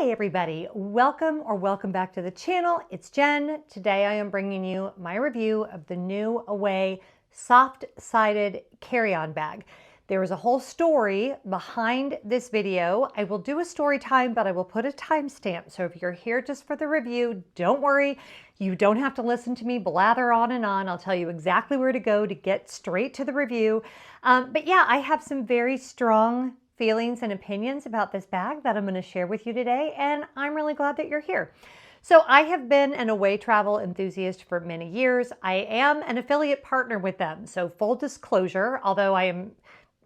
Hey everybody, welcome back to the channel. It's Jen. Today I am bringing you my review of the new Away soft-sided carry-on bag. There is a whole story behind this video. I will do a story time, but I will put a timestamp. So if you're here just for the review, don't worry. You don't have to listen to me blather on and on. I'll tell you exactly where to go to get straight to the review. But yeah, I have some very strong feelings and opinions about this bag that I'm going to share with you today, and I'm really glad that you're here. So I have been an Away travel enthusiast for many years. I am an affiliate partner with them. So full disclosure, although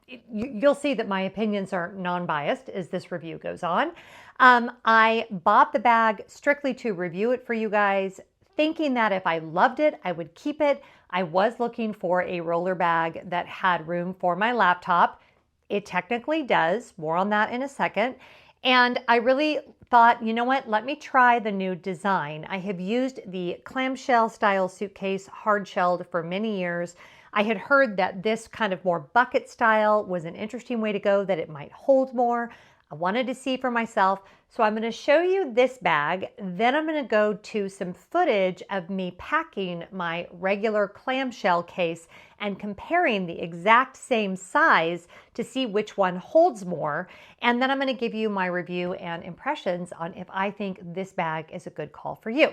you'll see that my opinions are non-biased as this review goes on. I bought the bag strictly to review it for you guys, thinking that if I loved it, I would keep it. I was looking for a roller bag that had room for my laptop. It technically does, more on that in a second. And I really thought, you know what, let me try the new design. I have used the clamshell style suitcase, hard shelled, for many years. I had heard that this kind of more bucket style was an interesting way to go, that it might hold more. I wanted to see for myself. So I'm going to show you this bag. Then I'm going to go to some footage of me packing my regular clamshell case and comparing the exact same size to see which one holds more. And then I'm going to give you my review and impressions on if I think this bag is a good call for you.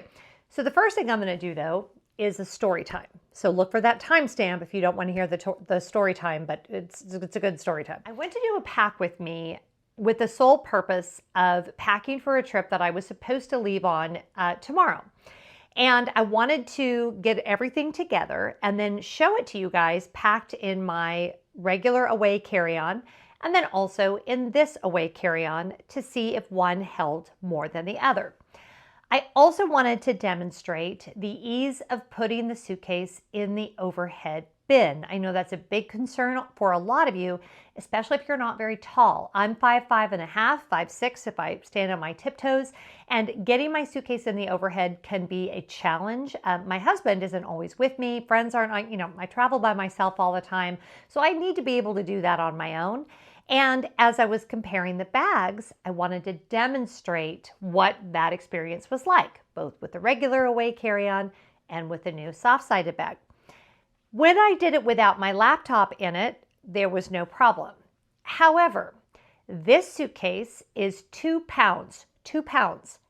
So the first thing I'm going to do though is a story time. So look for that timestamp if you don't want to hear the story time, but it's a good story time. I went to do a pack with me with the sole purpose of packing for a trip that I was supposed to leave on tomorrow. And I wanted to get everything together and then show it to you guys packed in my regular Away carry-on and then also in this Away carry-on to see if one held more than the other. I also wanted to demonstrate the ease of putting the suitcase in the overhead bin. I know that's a big concern for a lot of you, especially if you're not very tall. I'm 5'5" and a half, 5'6" if I stand on my tiptoes, and getting my suitcase in the overhead can be a challenge. My husband isn't always with me. Friends aren't, I travel by myself all the time, so I need to be able to do that on my own. And as I was comparing the bags, I wanted to demonstrate what that experience was like, both with the regular Away carry-on and with the new soft-sided bag. When I did it without my laptop in it, there was no problem. However, this suitcase is 2 pounds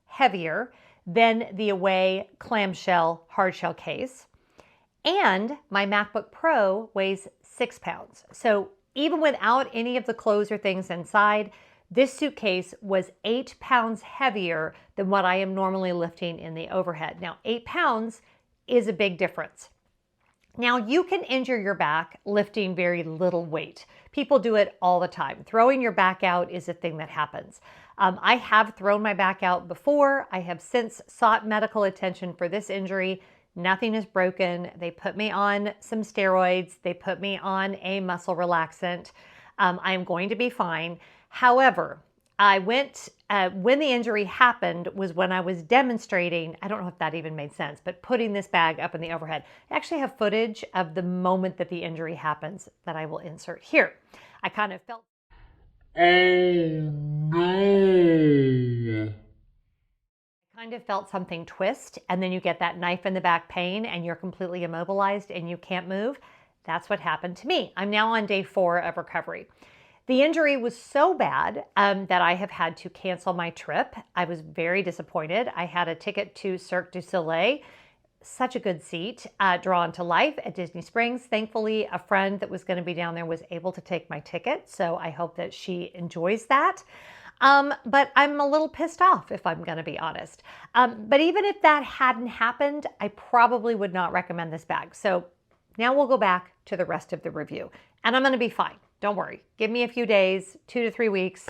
heavier than the Away clamshell hardshell case, and my MacBook Pro weighs 6 pounds. So even without any of the clothes or things inside, this suitcase was 8 pounds heavier than what I am normally lifting in the overhead. Now, 8 pounds is a big difference. Now, you can injure your back lifting very little weight. People do it all the time. Throwing your back out is a thing that happens. I have thrown my back out before. I have since sought medical attention for this injury. Nothing is broken. They put me on some steroids. They put me on a muscle relaxant. I'm going to be fine. However, I went, when the injury happened was when I was demonstrating, I don't know if that even made sense, but putting this bag up in the overhead. I actually have footage of the moment that the injury happens that I will insert here. I kind of felt, oh no. Kind of felt something twist, and then you get that knife in the back pain and you're completely immobilized and you can't move. That's what happened to me. I'm now on day 4 of recovery. The injury was so bad that I have had to cancel my trip. I was very disappointed. I had a ticket to Cirque du Soleil, such a good seat, drawn to life at Disney Springs. Thankfully, a friend that was going to be down there was able to take my ticket, so I hope that she enjoys that. But I'm a little pissed off, if I'm going to be honest. But even if that hadn't happened, I probably would not recommend this bag. So now we'll go back to the rest of the review, and I'm going to be fine. Don't worry. Give me a few days, 2 to 3 weeks,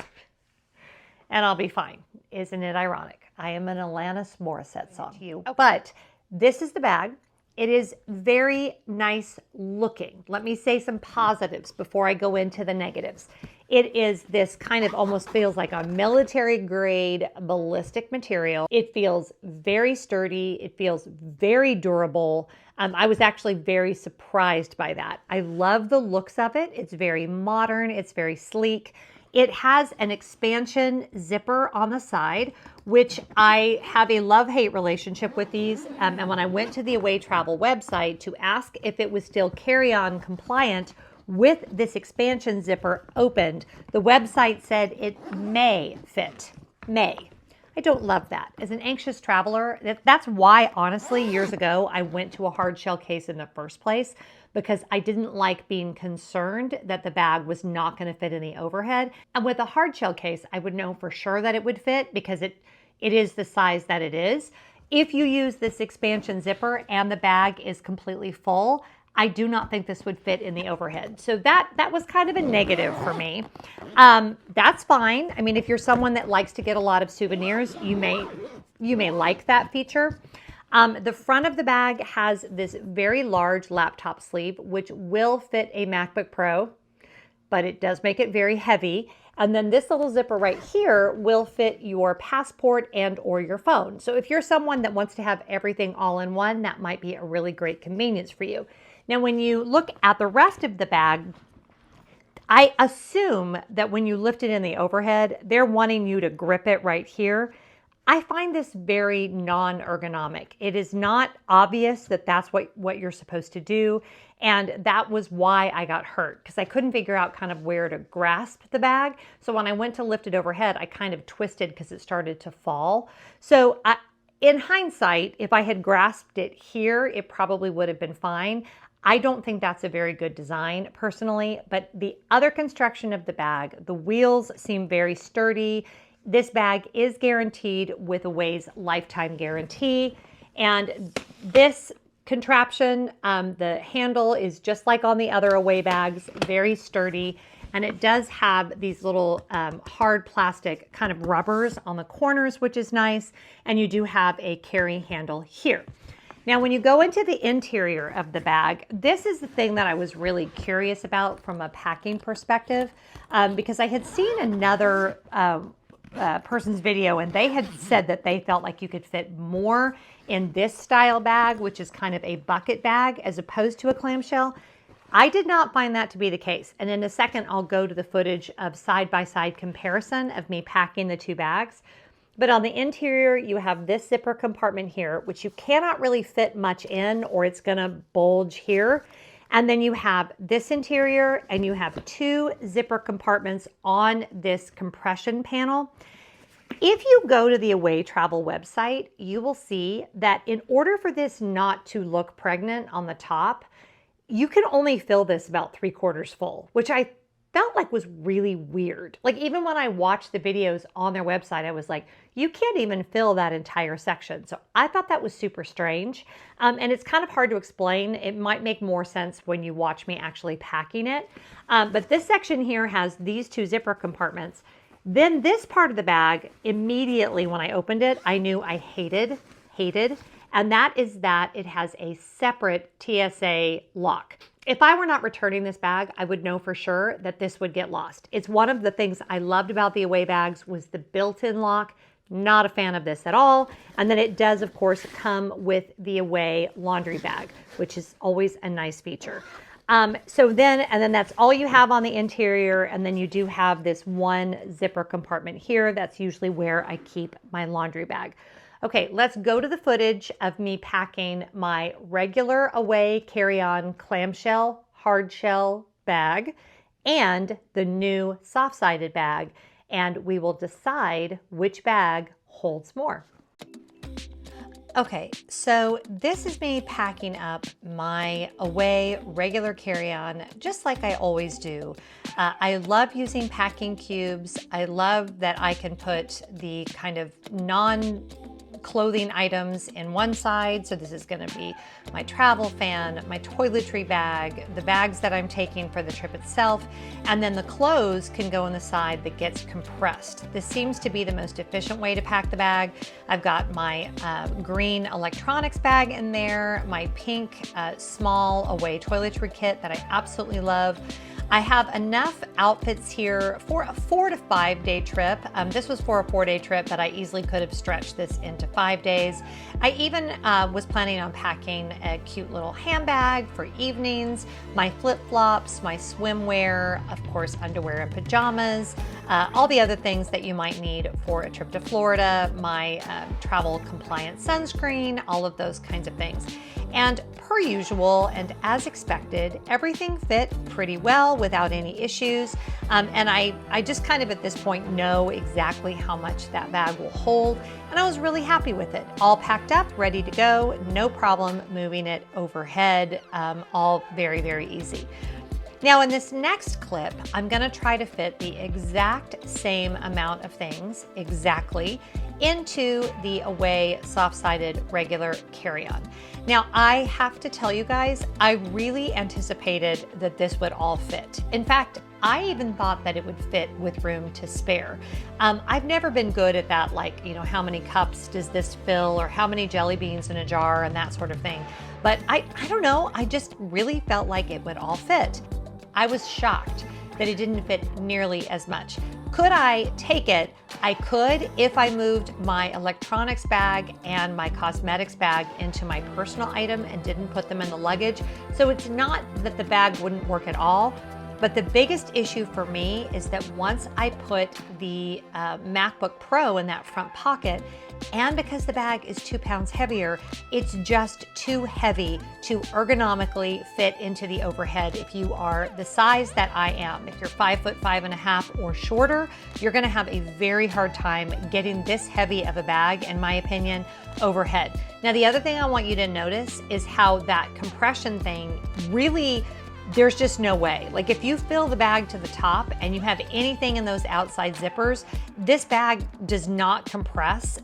and I'll be fine. Isn't it ironic? I am an Alanis Morissette song. Okay. But this is the bag. It is very nice looking. Let me say some positives before I go into the negatives. It is this kind of almost feels like a military grade ballistic material. It feels very sturdy. It feels very durable. I was actually very surprised by that. I love the looks of it. It's very modern. It's very sleek. It has an expansion zipper on the side, which I have a love-hate relationship with these. And when I went to the Away Travel website to ask if it was still carry-on compliant with this expansion zipper opened, the website said it may fit. May. I don't love that. As an anxious traveler, that's why, honestly, years ago, I went to a hard shell case in the first place, because I didn't like being concerned that the bag was not going to fit in the overhead. And with a hard shell case, I would know for sure that it would fit because it is the size that it is. If you use this expansion zipper and the bag is completely full, I do not think this would fit in the overhead. So that was kind of a negative for me. That's fine. I mean, if you're someone that likes to get a lot of souvenirs, you may like that feature. The front of the bag has this very large laptop sleeve, which will fit a MacBook Pro, but it does make it very heavy. And then this little zipper right here will fit your passport and or your phone. So if you're someone that wants to have everything all in one, that might be a really great convenience for you. Now, when you look at the rest of the bag, I assume that when you lift it in the overhead, they're wanting you to grip it right here. I find this very non-ergonomic. It is not obvious that that's what you're supposed to do. And that was why I got hurt, because I couldn't figure out kind of where to grasp the bag. So when I went to lift it overhead, I kind of twisted because it started to fall. So in hindsight, if I had grasped it here, it probably would have been fine. I don't think that's a very good design personally, but the other construction of the bag, the wheels seem very sturdy. This bag is guaranteed with Away's lifetime guarantee. And this contraption, the handle is just like on the other Away bags, very sturdy. And it does have these little hard plastic kind of rubbers on the corners, which is nice. And you do have a carry handle here. Now, when you go into the interior of the bag, this is the thing that I was really curious about from a packing perspective, because I had seen another person's video and they had said that they felt like you could fit more in this style bag, which is kind of a bucket bag as opposed to a clamshell. I did not find that to be the case. And in a second, I'll go to the footage of side-by-side comparison of me packing the two bags. But on the interior, you have this zipper compartment here, which you cannot really fit much in or it's gonna bulge here. And then you have this interior and you have two zipper compartments on this compression panel. If you go to the Away Travel website, you will see that in order for this not to look pregnant on the top, you can only fill this about 3/4 full, which I felt like was really weird. Like even when I watched the videos on their website, I was like, you can't even fill that entire section. So I thought that was super strange. And it's kind of hard to explain. It might make more sense when you watch me actually packing it. But this section here has these two zipper compartments. Then this part of the bag, immediately when I opened it, I knew I hated. And that is that it has a separate TSA lock. If I were not returning this bag, I would know for sure that this would get lost. It's one of the things I loved about the Away bags was the built-in lock. Not a fan of this at all. And then it does, of course, come with the Away laundry bag, which is always a nice feature. So then that's all you have on the interior. And then you do have this one zipper compartment here. That's usually where I keep my laundry bag. Okay, let's go to the footage of me packing my regular Away carry-on clamshell, hard shell bag and the new soft-sided bag, and we will decide which bag holds more. Okay, so this is me packing up my Away regular carry-on, just like I always do. I love using packing cubes. I love that I can put the kind of non-clothing items in one side. So this is gonna be my travel fan, my toiletry bag, the bags that I'm taking for the trip itself, and then the clothes can go in the side that gets compressed. This seems to be the most efficient way to pack the bag. I've got my green electronics bag in there, my pink small Away toiletry kit that I absolutely love. I have enough outfits here for a 4 to 5 day trip. This was for a 4-day trip, but I easily could have stretched this into 5 days. I even was planning on packing a cute little handbag for evenings, my flip-flops, my swimwear, of course, underwear and pajamas, all the other things that you might need for a trip to Florida, my travel compliant sunscreen, all of those kinds of things. And per usual, and as expected, everything fit pretty well without any issues. And I just kind of at this point know exactly how much that bag will hold. And I was really happy with it. All packed up, ready to go, no problem moving it overhead, all very, very easy. Now in this next clip, I'm gonna try to fit the exact same amount of things, exactly, into the Away soft-sided regular carry-on. Now I have to tell you guys, I really anticipated that this would all fit. In fact, I even thought that it would fit with room to spare. I've never been good at that, like, you know, how many cups does this fill or how many jelly beans in a jar and that sort of thing. But I don't know, I just really felt like it would all fit. I was shocked that it didn't fit nearly as much. Could I take it? I could if I moved my electronics bag and my cosmetics bag into my personal item and didn't put them in the luggage. So it's not that the bag wouldn't work at all, but the biggest issue for me is that once I put the MacBook Pro in that front pocket, and because the bag is 2 pounds heavier, it's just too heavy to ergonomically fit into the overhead. If you are the size that I am, if you're 5'5.5" or shorter, you're gonna have a very hard time getting this heavy of a bag, in my opinion, overhead. Now, the other thing I want you to notice is how that compression thing really, there's just no way. Like if you fill the bag to the top and you have anything in those outside zippers, this bag does not compress,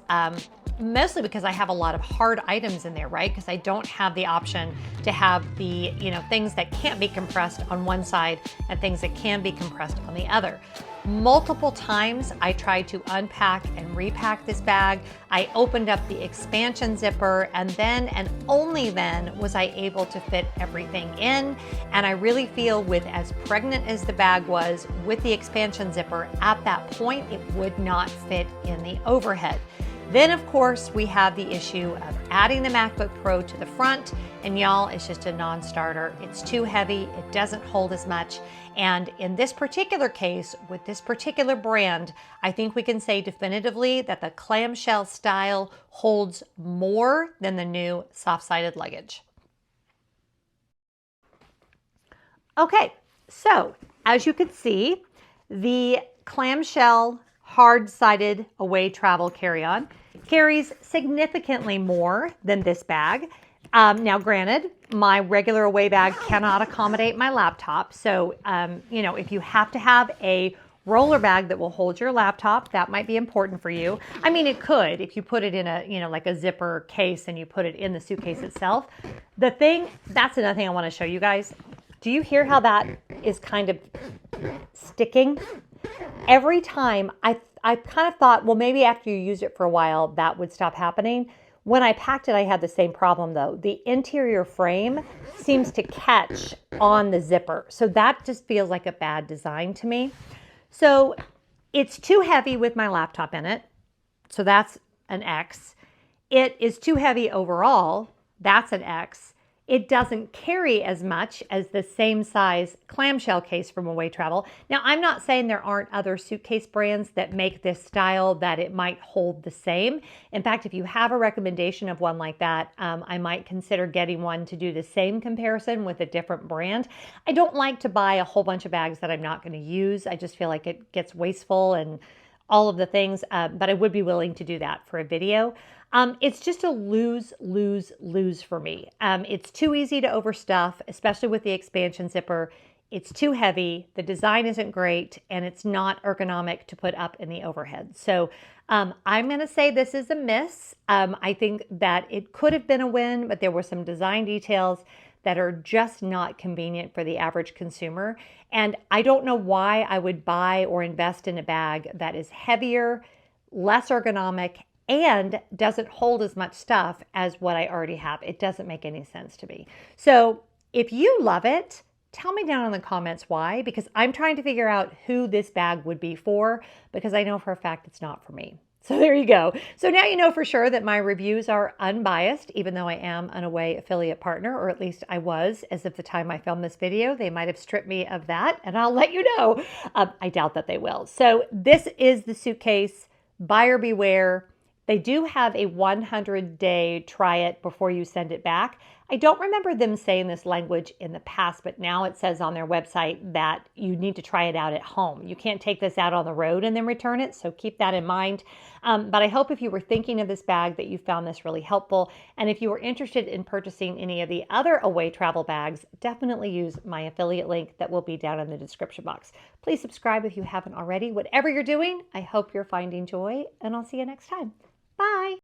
mostly because I have a lot of hard items in there, right? Because I don't have the option to have the, you know, things that can't be compressed on one side and things that can be compressed on the other. Multiple times I tried to unpack and repack this bag. I opened up the expansion zipper and then and only then was I able to fit everything in. And I really feel with as pregnant as the bag was with the expansion zipper, at that point it would not fit in the overhead. Then of course we have the issue of adding the MacBook Pro to the front, and y'all, it's just a non-starter. It's too heavy, it doesn't hold as much. And in this particular case, with this particular brand, I think we can say definitively that the clamshell style holds more than the new soft-sided luggage. Okay, so as you can see, the clamshell hard-sided Away travel carry-on carries significantly more than this bag. Now granted, my regular Away bag cannot accommodate my laptop. So, you know, if you have to have a roller bag that will hold your laptop, that might be important for you. I mean, it could if you put it in a, you know, like a zipper case and you put it in the suitcase itself. The thing, that's another thing I want to show you guys. Do you hear how that is kind of sticking? Every time I kind of thought, well, maybe after you use it for a while, that would stop happening. When I packed it, I had the same problem though. The interior frame seems to catch on the zipper. So that just feels like a bad design to me. So it's too heavy with my laptop in it. So that's an X. It is too heavy overall. That's an X. It doesn't carry as much as the same size clamshell case from Away Travel. Now, I'm not saying there aren't other suitcase brands that make this style that it might hold the same. In fact, if you have a recommendation of one like that, I might consider getting one to do the same comparison with a different brand. I don't like to buy a whole bunch of bags that I'm not going to use. I just feel like it gets wasteful and all of the things, but I would be willing to do that for a video. It's just a lose for me. It's too easy to overstuff, especially with the expansion zipper. It's too heavy, the design isn't great, and it's not ergonomic to put up in the overhead. So I'm going to say this is a miss. I think that it could have been a win, but there were some design details that are just not convenient for the average consumer. And I don't know why I would buy or invest in a bag that is heavier, less ergonomic, and doesn't hold as much stuff as what I already have. It doesn't make any sense to me. So if you love it, Tell me down in the comments why, because I'm trying to figure out who this bag would be for, because I know for a fact it's not for me. So there you go. So now you know for sure that my reviews are unbiased, even though I am an Away affiliate partner, or at least I was as of the time I filmed this video. They might have stripped me of that, and I'll let you know. I doubt that they will. So this is the suitcase. Buyer beware. They do have a 100-day try it before you send it back. I don't remember them saying this language in the past, but now it says on their website that you need to try it out at home. You can't take this out on the road and then return it, so keep that in mind. But I hope if you were thinking of this bag that you found this really helpful. And if you were interested in purchasing any of the other Away travel bags, definitely use my affiliate link that will be down in the description box. Please subscribe if you haven't already. Whatever you're doing, I hope you're finding joy, and I'll see you next time. Bye.